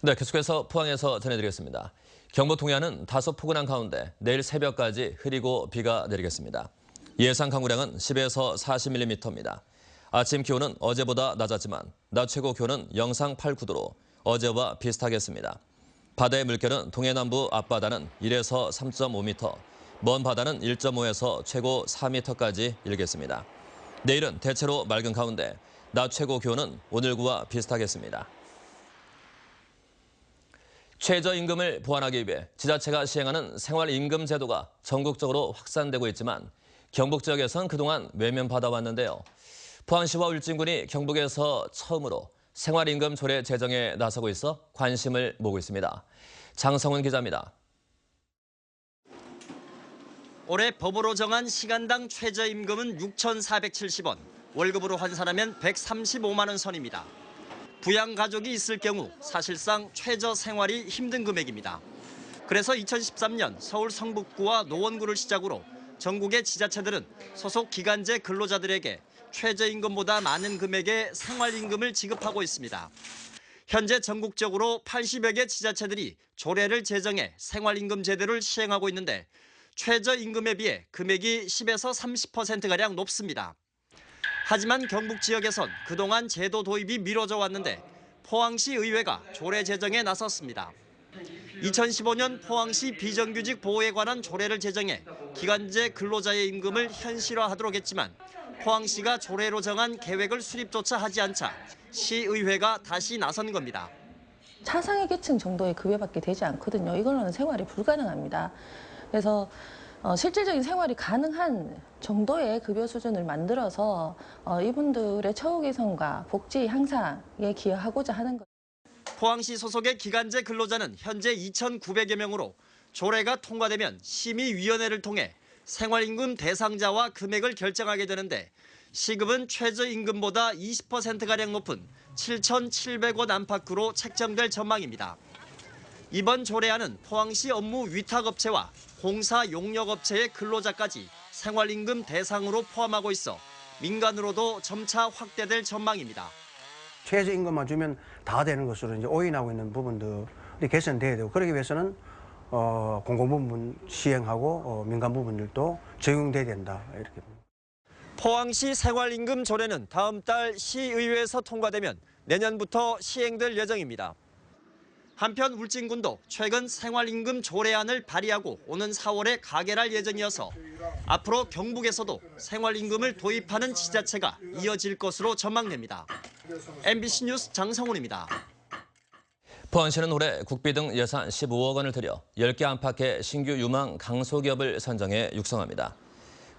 네, 계속해서 포항에서 전해드리겠습니다. 경북 동해안은 다소 포근한 가운데 내일 새벽까지 흐리고 비가 내리겠습니다. 예상 강우량은 10에서 40mm입니다. 아침 기온은 어제보다 낮았지만 낮 최고 기온은 영상 8, 9도로 어제와 비슷하겠습니다. 바다의 물결은 동해남부 앞바다는 1에서 3.5m, 먼 바다는 1.5에서 최고 4m까지 일겠습니다. 내일은 대체로 맑은 가운데 낮 최고 기온은 오늘과 비슷하겠습니다. 최저임금을 보완하기 위해 지자체가 시행하는 생활임금 제도가 전국적으로 확산되고 있지만 경북 지역에선 그동안 외면받아왔는데요. 포항시와 울진군이 경북에서 처음으로 생활임금 조례 제정에 나서고 있어 관심을 모으고 있습니다. 장성훈 기자입니다. 올해 법으로 정한 시간당 최저임금은 6,470원, 월급으로 환산하면 135만 원 선입니다. 부양가족이 있을 경우 사실상 최저 생활이 힘든 금액입니다. 그래서 2013년 서울 성북구와 노원구를 시작으로 전국의 지자체들은 소속 기간제 근로자들에게 최저임금보다 많은 금액의 생활임금을 지급하고 있습니다. 현재 전국적으로 80여 개 지자체들이 조례를 제정해 생활임금 제도를 시행하고 있는데 최저임금에 비해 금액이 10에서 30%가량 높습니다. 하지만 경북 지역에선 그동안 제도 도입이 미뤄져 왔는데 포항시 의회가 조례 제정에 나섰습니다. 2015년 포항시 비정규직 보호에 관한 조례를 제정해 기간제 근로자의 임금을 현실화하도록 했지만 포항시가 조례로 정한 계획을 수립조차 하지 않자 시의회가 다시 나선 겁니다. 차상위 계층 정도의 급여밖에 되지 않거든요. 이걸로는 생활이 불가능합니다. 그래서 실질적인 생활이 가능한 정도의 급여 수준을 만들어서 이분들의 처우 개선과 복지 향상에 기여하고자 하는 것. 포항시 소속의 기간제 근로자는 현재 2,900여 명으로 조례가 통과되면 심의위원회를 통해 생활임금 대상자와 금액을 결정하게 되는데 시급은 최저임금보다 20%가량 높은 7,700원 안팎으로 책정될 전망입니다. 이번 조례안은 포항시 업무 위탁업체와 공사 용역업체의 근로자까지 생활임금 대상으로 포함하고 있어 민간으로도 점차 확대될 전망입니다. 최저임금만 주면 다 되는 것으로 이제 오인하고 있는 부분들이 개선돼야 되고 그러기 위해서는 공공부문 시행하고 민간 부분들도 적용돼야 된다 이렇게. 포항시 생활임금 조례는 다음 달 시의회에서 통과되면 내년부터 시행될 예정입니다. 한편 울진군도 최근 생활임금 조례안을 발의하고 오는 4월에 가결할 예정이어서 앞으로 경북에서도 생활임금을 도입하는 지자체가 이어질 것으로 전망됩니다. MBC 뉴스 장성훈입니다. 포항시는 올해 국비 등 예산 15억 원을 들여 10개 안팎의 신규 유망 강소기업을 선정해 육성합니다.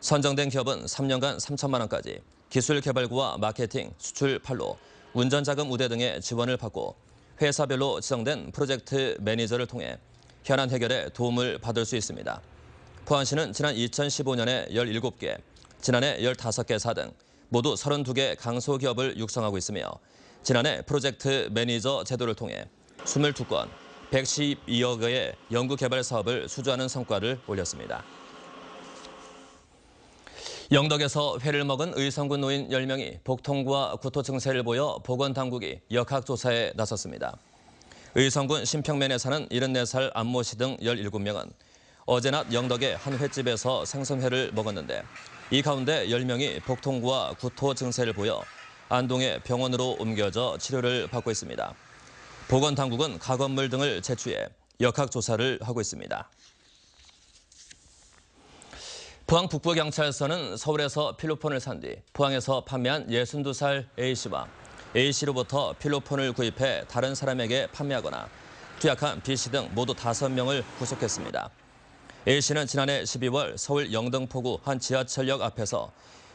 선정된 기업은 3년간 3천만 원까지 기술 개발구와 마케팅, 수출 판로, 운전자금 우대 등의 지원을 받고 회사별로 지정된 프로젝트 매니저를 통해 현안 해결에 도움을 받을 수 있습니다. 포항시는 지난 2015년에 17개, 지난해 15개사 등 모두 32개 강소기업을 육성하고 있으며 지난해 프로젝트 매니저 제도를 통해 22건, 112억 원의 연구개발 사업을 수주하는 성과를 올렸습니다. 영덕에서 회를 먹은 의성군 노인 10명이 복통과 구토 증세를 보여 보건당국이 역학조사에 나섰습니다. 의성군 신평면에 사는 74살 안모 씨 등 17명은 어제 낮 영덕의 한 횟집에서 생선회를 먹었는데 이 가운데 10명이 복통과 구토 증세를 보여 안동의 병원으로 옮겨져 치료를 받고 있습니다. 보건당국은 가건물 등을 채취해 역학조사를 하고 있습니다. 포항 북부경찰서는 서울에서 필로폰을 산 뒤 포항에서 판매한 62살 A씨와 A씨로부터 필로폰을 구입해 다른 사람에게 판매하거나 투약한 B씨 등 모두 5명을 구속했습니다. A씨는 지난해 12월 서울 영등포구 한 지하철역 앞에서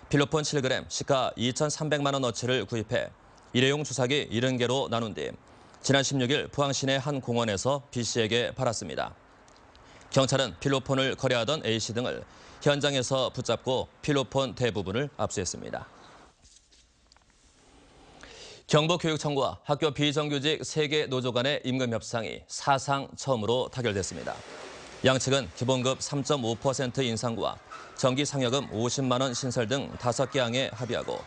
필로폰 7g 시가 2,300만 원어치를 구입해 일회용 주사기 70개로 나눈 뒤 지난 16일 포항 시내 한 공원에서 B씨에게 팔았습니다. 경찰은 필로폰을 거래하던 A씨 등을 현장에서 붙잡고 필로폰 대부분을 압수했습니다. 경북교육청과 학교 비정규직 3개 노조 간의 임금 협상이 사상 처음으로 타결됐습니다. 양측은 기본급 3.5% 인상과 정기 상여금 50만 원 신설 등 5개 항에 합의하고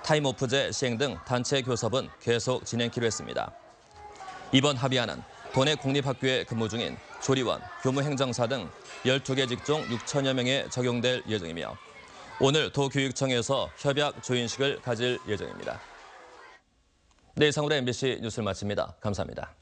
타임오프제 시행 등 단체 교섭은 계속 진행키로 했습니다. 이번 합의안은 도내 공립학교에 근무 중인 조리원, 교무행정사 등 12개 직종 6천여 명에 적용될 예정이며 오늘 도교육청에서 협약 조인식을 가질 예정입니다. 네, 이상으로 MBC 뉴스를 마칩니다. 감사합니다.